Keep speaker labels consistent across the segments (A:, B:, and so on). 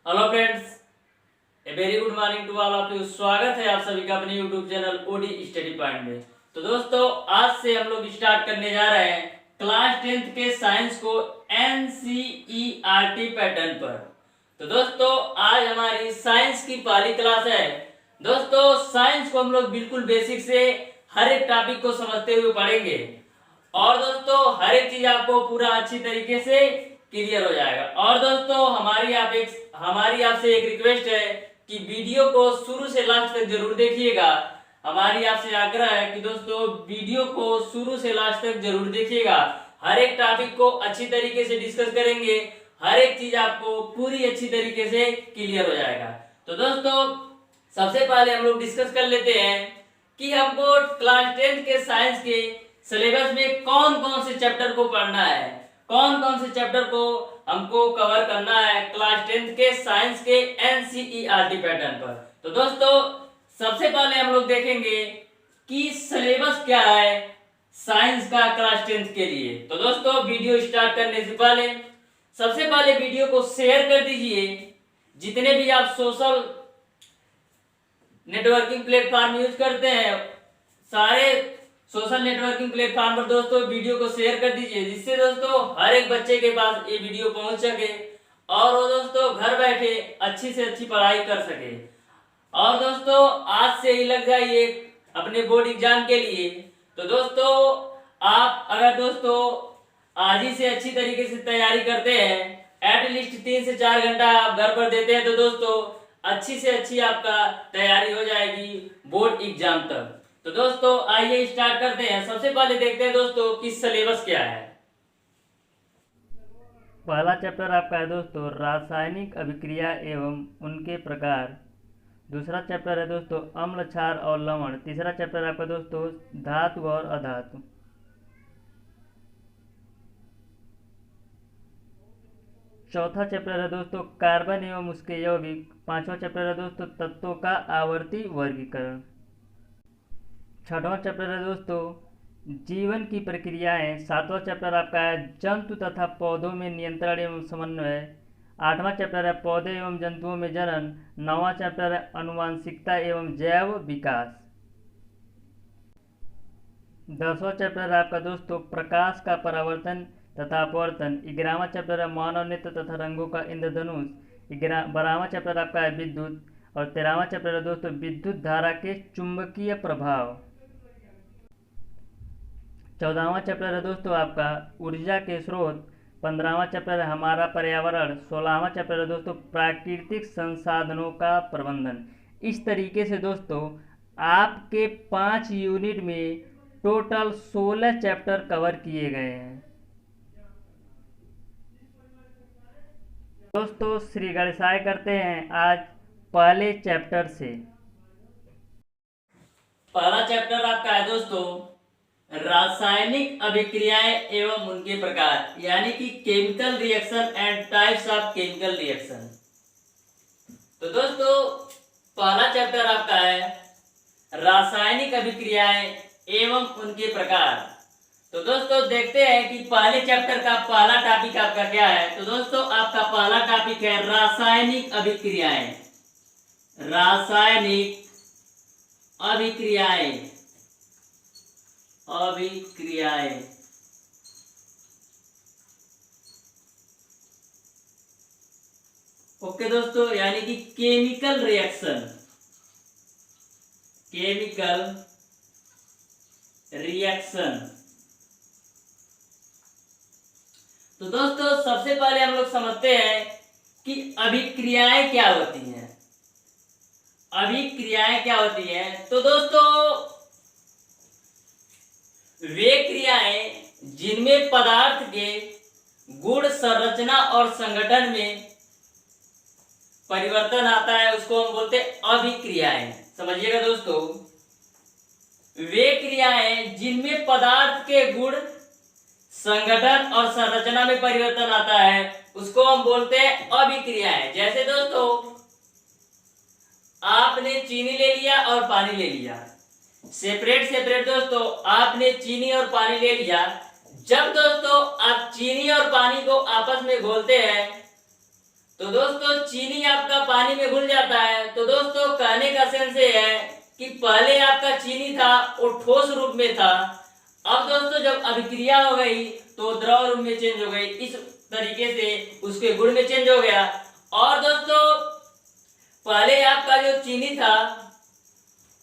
A: Hello friends, a very good morning to all of you. स्वागत है आप सभी का अपने YouTube channel OD study point में। तो दोस्तों, आज से हम लोग स्टार्ट करने जा रहे हैं क्लास 10th के साइंस को एनसीईआरटी पैटर्न पर। तो दोस्तों, आज हमारी साइंस की पहली क्लास है। दोस्तों, साइंस को हम लोग बिल्कुल बेसिक से हर एक टॉपिक को समझते हुए पढ़ेंगे और दोस्तों हर एक चीज आपको पूरा अच्छी तरीके से क्लियर हो जाएगा। और दोस्तों, हमारी आपसे एक रिक्वेस्ट है कि वीडियो को शुरू से लास्ट तक जरूर देखिएगा। हमारी आपसे आग्रह है कि दोस्तों वीडियो को शुरू से लास्ट तक जरूर देखिएगा। हर एक टॉपिक को अच्छी तरीके से डिस्कस करेंगे, हर एक चीज आपको पूरी अच्छी तरीके से क्लियर हो जाएगा। तो दोस्तों, सबसे पहले हम लोग डिस्कस कर लेते हैं कि हमको क्लास 10th के साइंस के सिलेबस में कौन कौन से चैप्टर को पढ़ना है, कौन कौन से चैप्टर को हमको कवर करना है क्लास 10th के साइंस के एनसीईआरटी पैटर्न पर। तो दोस्तों, सबसे पहले हम लोग देखेंगे कि सिलेबस क्या है साइंस का क्लास 10th के लिए। तो दोस्तों, वीडियो स्टार्ट करने से पहले सबसे पहले वीडियो को शेयर कर दीजिए। जितने भी आप सोशल नेटवर्किंग प्लेटफॉर्म यूज करते हैं, सारे सोशल नेटवर्किंग प्लेटफॉर्म पर दोस्तों वीडियो को शेयर कर दीजिए, जिससे दोस्तों हर एक बच्चे के पास ये वीडियो पहुंच सके और वो दोस्तों घर बैठे अच्छी से अच्छी पढ़ाई कर सके। और दोस्तों, आज से ही लग जाइए अपने बोर्ड एग्जाम के लिए। तो दोस्तों, आप अगर दोस्तों आज ही से अच्छी तरीके से तैयारी करते हैं, एटलीस्ट 3 से 4 घंटा आप घर पर देते हैं, तो दोस्तों अच्छी से अच्छी आपका तैयारी हो जाएगी बोर्ड एग्जाम तक। तो दोस्तों आइए स्टार्ट करते हैं। सबसे पहले देखते हैं दोस्तों कि सिलेबस क्या है।
B: पहला चैप्टर आपका है दोस्तों रासायनिक अभिक्रिया एवं उनके प्रकार। दूसरा चैप्टर है दोस्तों अम्ल, क्षार और लवण। तीसरा चैप्टर आपका दोस्तों धातु और अधातु। चौथा चैप्टर है दोस्तों कार्बन एवं उसके यौगिक। पांचवा चैप्टर है दोस्तों तत्वों का आवर्ती वर्गीकरण। छठवां चैप्टर है दोस्तों जीवन की प्रक्रियाएं। सातवां चैप्टर आपका है जंतु तथा पौधों में नियंत्रण एवं समन्वय। आठवां चैप्टर है पौधे एवं जंतुओं में जनन। नौवां चैप्टर है आनुवांशिकता एवं जैव विकास। 10वां चैप्टर है आपका दोस्तों प्रकाश का परावर्तन तथा अपवर्तन। 11वां चैप्टर है मानव नेत्र तथा रंगों का इंद्रधनुष। 12वां चैप्टर आपका है विद्युत और 13वां चैप्टर है दोस्तों विद्युत धारा के चुंबकीय प्रभाव। 14वां चैप्टर है दोस्तों आपका ऊर्जा के स्रोत। 15वां चैप्टर है हमारा पर्यावरण। 16वां चैप्टर है दोस्तों प्राकृतिक संसाधनों का प्रबंधन। इस तरीके से दोस्तों आपके 5 यूनिट में टोटल 16 चैप्टर कवर किए गए हैं। दोस्तों श्री गणेशाय करते हैं आज पहले चैप्टर से।
A: पहला चैप्टर आपका है दोस्तों रासायनिक अभिक्रियाएं एवं उनके प्रकार, यानी कि chemical reaction and types of chemical reaction. तो दोस्तों पहला चैप्टर आपका है रासायनिक अभिक्रियाएं एवं उनके प्रकार। तो दोस्तों देखते हैं कि पहले चैप्टर का पहला टॉपिक आपका क्या है। तो दोस्तों आपका पहला टॉपिक है रासायनिक अभिक्रियाएं। रासायनिक अभिक्रियाएं ओके दोस्तों, यानी कि केमिकल रिएक्शन। तो दोस्तों सबसे पहले हम लोग समझते हैं कि अभिक्रियाएं क्या होती हैं। अभिक्रियाएं क्या होती हैं? तो दोस्तों वे क्रियाएं जिनमें पदार्थ के गुण, संरचना और संगठन में परिवर्तन आता है उसको हम बोलते हैं अभिक्रियाएं। समझिएगा दोस्तों, वे क्रियाएं जिनमें पदार्थ के गुण, संगठन और संरचना में परिवर्तन आता है उसको हम बोलते हैं अभिक्रियाएं। जैसे दोस्तों आपने चीनी ले लिया और पानी ले लिया, सेपरेट दोस्तों आपने चीनी और पानी ले लिया। जब दोस्तों आप चीनी और पानी को आपस में घोलते हैं तो दोस्तों चीनी आपका पानी में घुल जाता है। तो दोस्तों कहने का सेंस ये है कि पहले आपका चीनी था वो ठोस रूप में था, अब दोस्तों जब अभिक्रिया हो गई तो द्रव रूप में चेंज हो गई, इस तरीके से उसके गुण में चेंज हो गया। और दोस्तों पहले आपका जो चीनी था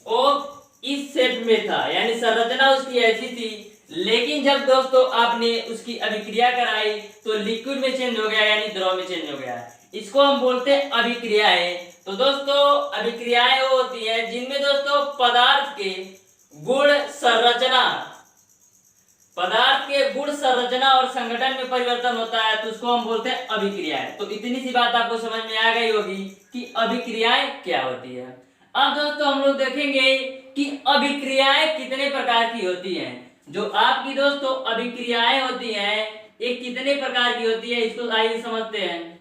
A: वो इस शेप में था, यानी संरचना उसकी ऐसी थी, लेकिन जब दोस्तों आपने उसकी अभिक्रिया कराई तो लिक्विड में चेंज हो गया, यानी द्रव में चेंज हो गया। इसको हम बोलते हैं अभिक्रियाएं। तो दोस्तों अभिक्रियाएं वो होती है जिनमें दोस्तों पदार्थ के गुण संरचना और संगठन में परिवर्तन होता है, तो उसको हम बोलते हैं अभिक्रियाएं। तो इतनी सी बात आपको समझ में आ गई होगी कि अभिक्रियाएं क्या होती है। अब दोस्तों हम लोग देखेंगे कि अभिक्रियाएं कितने प्रकार की होती हैं। जो आपकी दोस्तों अभिक्रियाएं होती हैं ये कितने प्रकार की होती है, इसको आइए समझते हैं।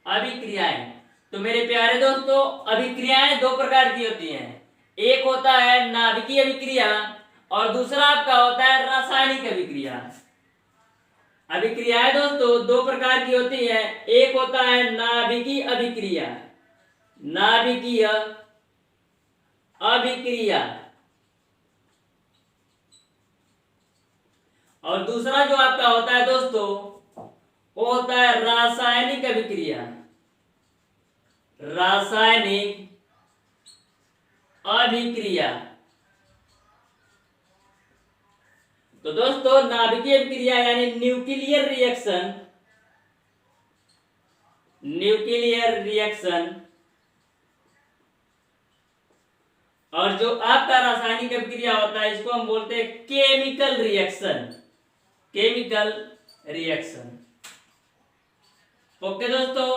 A: अभिक्रियाएं, तो मेरे प्यारे दोस्तों अभिक्रियाएं दो प्रकार की होती हैं। एक होता है नाभिकीय अभिक्रिया और दूसरा आपका होता है रासायनिक अभिक्रिया। अभिक्रियाएं दोस्तों दो प्रकार की होती है। एक होता है नाभिकीय अभिक्रिया, नाभिकीय अभिक्रिया, और दूसरा जो आपका होता है दोस्तों वो होता है रासायनिक अभिक्रिया, रासायनिक अभिक्रिया। तो दोस्तों नाभिकीय अभिक्रिया यानी न्यूक्लियर रिएक्शन, न्यूक्लियर रिएक्शन, और जो आपका रासायनिक अभिक्रिया होता है इसको हम बोलते हैं chemical reaction, chemical reaction. Okay दोस्तों,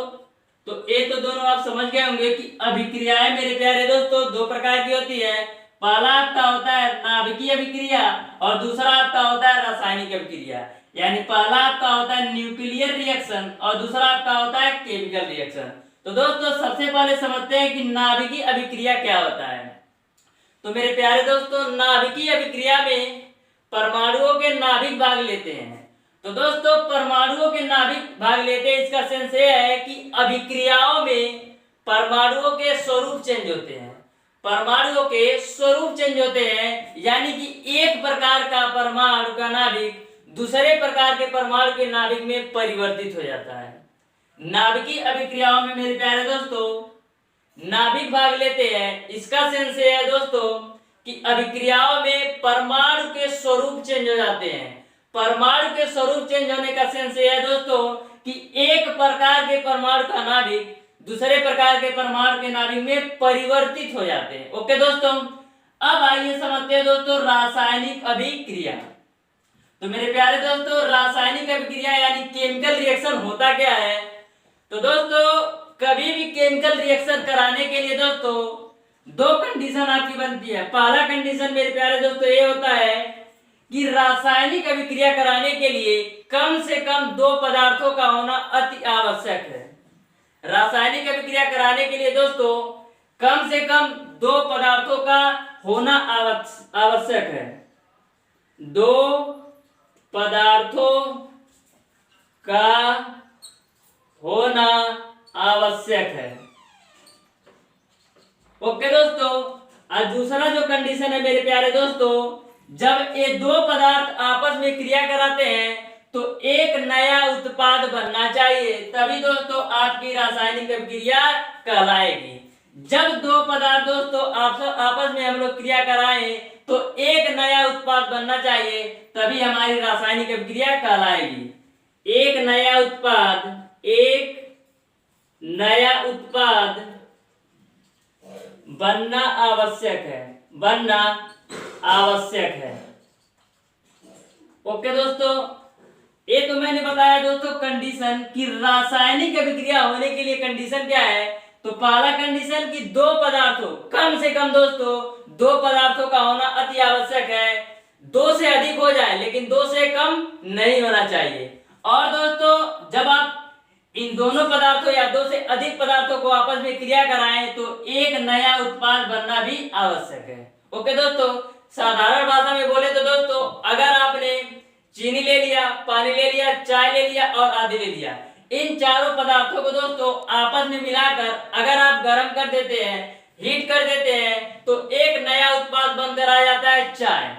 A: तो ये तो दोनों आप समझ गए होंगे कि अभिक्रियाएं मेरे प्यारे दोस्तों दो प्रकार की होती है। पहला आपका होता है नाभिकीय अभिक्रिया और दूसरा आपका होता है रासायनिक अभिक्रिया। यानी पहला आपका होता है न्यूक्लियर रिएक्शन और दूसरा आपका होता है केमिकल रिएक्शन। तो दोस्तों सबसे पहले समझते हैं कि नाभिकीय अभिक्रिया क्या होता है। तो मेरे प्यारे दोस्तों नाभिकीय अभिक्रिया में परमाणुओं के नाभिक भाग लेते हैं। तो दोस्तों परमाणुओं के नाभिक भाग लेते हैं, इसका सेंस ये है कि अभिक्रियाओं में परमाणुओं के स्वरूप चेंज होते हैं, परमाणुओं के स्वरूप चेंज होते हैं, यानी कि एक प्रकार का परमाणु का नाभिक दूसरे प्रकार के परमाणु के नाभिक में परिवर्तित हो जाता है। नाभिकीय अभिक्रियाओं में मेरे प्यारे दोस्तों नाभिक भाग लेते हैं, इसका सेंस ये है दोस्तों कि अभिक्रियाओं में परमाणु के स्वरूप चेंज हो जाते हैं। परमाणु के स्वरूप चेंज होने का सेंस ये है दोस्तों कि एक प्रकार के परमाणु का नाभिक दूसरे प्रकार के परमाणु के नाभिक में परिवर्तित हो जाते हैं। ओके दोस्तों, अब आइए समझते हैं दोस्तों रासायनिक अभिक्रिया। तो मेरे प्यारे दोस्तों रासायनिक अभिक्रिया यानी केमिकल रिएक्शन होता क्या है। तो दोस्तों कभी भी केमिकल रिएक्शन कराने के लिए दोस्तों दो कंडीशन आपकी बनती है। पहला कंडीशन मेरे प्यारे दोस्तों ये होता है कि रासायनिक अभिक्रिया कराने के लिए कम से कम दो पदार्थों का होना अति आवश्यक है। रासायनिक अभिक्रिया कराने के लिए दोस्तों कम से कम दो पदार्थों का होना आवश्यक है। दो पदार्थों का होना आवश्यक है। ओके दोस्तों, और दूसरा जो कंडीशन है मेरे प्यारे दोस्तों, जब ये दो पदार्थ आपस में क्रिया कराते हैं तो एक नया उत्पाद बनना चाहिए, तभी दोस्तों आपकी रासायनिक अभिक्रिया कहलाएगी। जब दो पदार्थ दोस्तों आपस में हम लोग क्रिया कराएं तो एक नया उत्पाद बनना चाहिए, तभी हमारी रासायनिक अभिक्रिया कहलाएगी। एक नया उत्पाद बनना आवश्यक है, बनना आवश्यक है। ओके दोस्तों, ये तो मैंने बताया दोस्तों कंडीशन कि रासायनिक अभिक्रिया होने के लिए कंडीशन क्या है। तो पहला कंडीशन कि दो पदार्थों कम से कम दोस्तों दो पदार्थों का होना अति आवश्यक है। दो से अधिक हो जाए लेकिन दो से कम नहीं होना चाहिए। और दोस्तों जब आप इन दोनों पदार्थों या दो से अधिक पदार्थों को आपस में क्रिया कराएं तो एक नया उत्पाद बनना भी आवश्यक है। ओके दोस्तों, साधारण भाषा में बोले तो दोस्तों अगर आपने चीनी ले लिया, पानी ले लिया, चाय ले लिया और आदि ले लिया, इन चारों पदार्थों को दोस्तों आपस में मिलाकर अगर आप गर्म कर देते हैं, हीट कर देते हैं, तो एक नया उत्पाद बनकर आ जाता है चाय।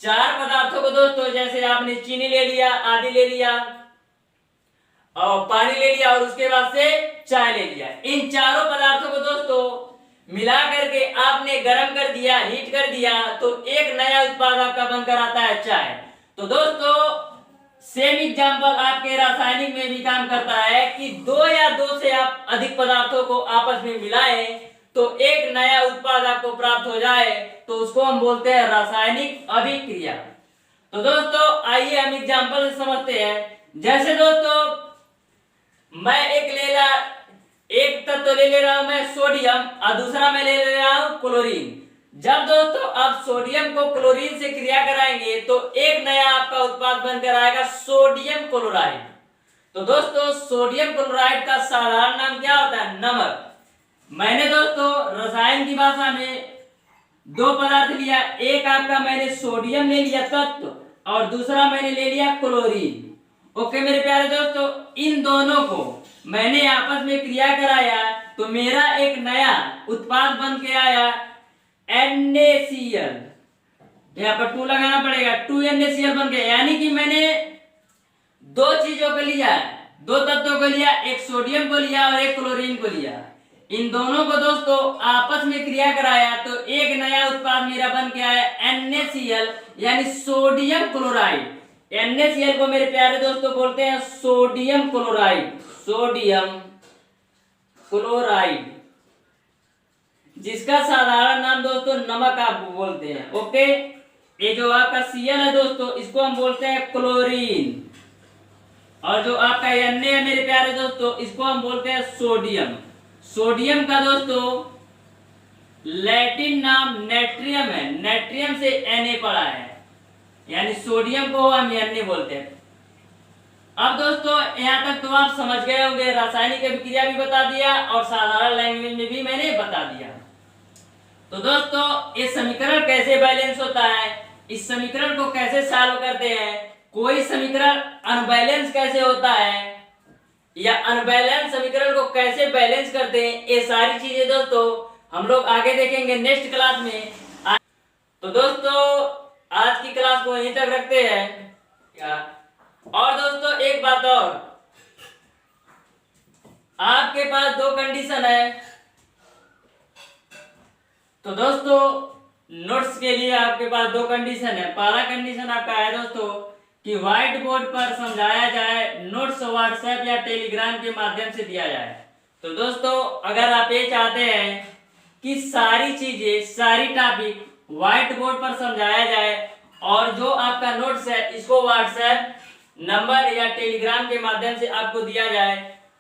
A: चार पदार्थों को दोस्तों, जैसे आपने चीनी ले लिया, आदि ले लिया और पानी ले लिया और उसके बाद से चाय ले लिया, इन चारों पदार्थों को दोस्तों मिला करके आपने गर्म कर दिया, हीट कर दिया, तो एक नया उत्पाद आपका बनकर आता है चाय। तो दोस्तों सेम एग्जांपल आपके रासायनिक में भी काम करता है कि दो या दो से आप अधिक पदार्थों को आपस में मिलाएं तो एक नया उत्पाद आपको प्राप्त हो जाए, तो उसको हम बोलते हैं रासायनिक अभिक्रिया। तो दोस्तों आइए हम एग्जांपल से समझते हैं। जैसे दोस्तों मैं एक तत्व ले रहा हूं मैं सोडियम और दूसरा मैं ले रहा हूं क्लोरीन। जब दोस्तों आप सोडियम को क्लोरीन से क्रिया कराएंगे तो एक नया आपका उत्पाद बनकर आएगा सोडियम क्लोराइड। तो दोस्तों सोडियम क्लोराइड का साधारण नाम क्या होता है? नमक। मैंने दोस्तों रसायन की भाषा में दो पदार्थ लिया, एक आपका मैंने सोडियम ले लिया तत्व और दूसरा मैंने ले लिया क्लोरीन। ओके मेरे प्यारे दोस्तों, इन दोनों को मैंने आपस में क्रिया कराया तो मेरा एक नया उत्पाद बन के आया NaCl। यहाँ पर 2 लगाना पड़ेगा, 2NaCl बन गया। यानी कि मैंने दो चीजों को लिया, दो तत्वों को लिया, एक सोडियम को लिया और एक क्लोरीन को लिया। इन दोनों को दोस्तों आपस में क्रिया कराया तो एक नया उत्पाद मेरा बन के आया NaCl यानी सोडियम क्लोराइड। NaCl को मेरे प्यारे दोस्तों बोलते हैं सोडियम क्लोराइड, सोडियम क्लोराइड, जिसका साधारण नाम दोस्तों नमक आप बोलते हैं। ओके, ये जो आपका Cl है दोस्तों इसको हम बोलते हैं क्लोरीन, और जो आपका Na है मेरे प्यारे दोस्तों इसको हम बोलते हैं सोडियम। सोडियम का दोस्तों लैटिन नाम नेट्रियम है, नेट्रियम से Na पड़ा है, यानी सोडियम को हम Na बोलते हैं। अब दोस्तों यहाँ तक तो आप समझ गए होंगे, रासायनिक अभिक्रिया भी बता दिया और साधारण लैंग्वेज में भी मैंने बता दिया। तो दोस्तों ये समीकरण कैसे बैलेंस होता है, इस समीकरण को कैसे सॉल्व करते हैं, कोई समीकरण अनबैलेंस कैसे होता है या अनबैलेंस समीकरण को कैसे बैलेंस करते हैं, ये सारी चीजें दोस्तों हम लोग आगे देखेंगे नेक्स्ट क्लास में। तो दोस्तों आज की क्लास को यहीं तक रखते हैं। और दोस्तों एक बात और, आपके पास दो कंडीशन है। तो दोस्तों नोट्स के लिए आपके पास दो कंडीशन है। पहला कंडीशन आपका है दोस्तों कि व्हाइट बोर्ड पर समझाया जाए, नोट्स व्हाट्सएप या टेलीग्राम के माध्यम से दिया जाए। तो दोस्तों अगर आप ये चाहते हैं कि सारी चीजें, सारी टॉपिक व्हाइट बोर्ड पर समझाया जाए और जो आपका नोट्स है इसको व्हाट्सएप नंबर या टेलीग्राम के माध्यम से आपको दिया जाए,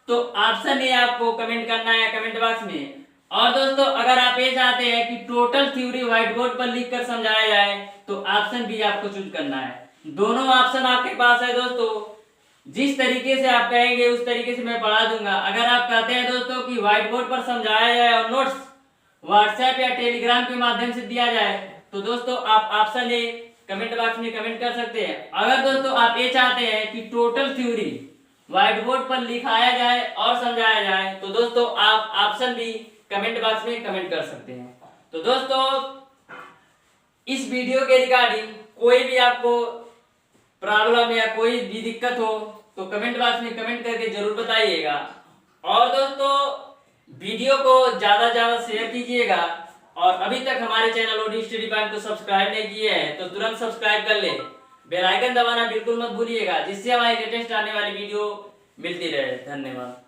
A: तो ऑप्शन ए आपको कमेंट करना है कमेंट बॉक्स में। और दोस्तों अगर आप ये चाहते हैं कि टोटल थ्योरी व्हाइट बोर्ड पर लिखकर समझाया जाए तो ऑप्शन बी आपको चूज करना है। दोनों ऑप्शन आपके पास है दोस्तों, जिस तरीके से आप कहेंगे उस तरीके से मैं पढ़ा दूंगा। अगर आप कहते हैं दोस्तों कि व्हाइट बोर्ड पर समझाया जाए और नोट्स व्हाट्सएप या टेलीग्राम के माध्यम से दिया जाए तो दोस्तों आप ऑप्शन ए कमेंट बॉक्स में कमेंट कर सकते हैं। अगर दोस्तों आप ये चाहते हैं कि टोटल थ्योरी व्हाइट बोर्ड पर लिखाया जाए और समझाया जाए तो दोस्तों आप ऑप्शन बी कमेंट बॉक्स में कमेंट कर सकते हैं। तो दोस्तों इस वीडियो के रिगार्डिंग कोई भी आपको प्रॉब्लम या कोई भी दिक्कत हो तो कमेंट बॉक्स में कमेंट करके जरूर बताइएगा। और दोस्तों वीडियो को ज्यादा ज्यादा शेयर कीजिएगा, और अभी तक हमारे चैनल ओडी स्टडी पॉइंट को सब्सक्राइब नहीं किए हैं तो तुरंत सब्सक्राइब कर ले, बेल आइकन दबाना बिल्कुल मत भूलिएगा, जिससे हमारी लेटेस्ट आने वाली वीडियो मिलती रहे। धन्यवाद।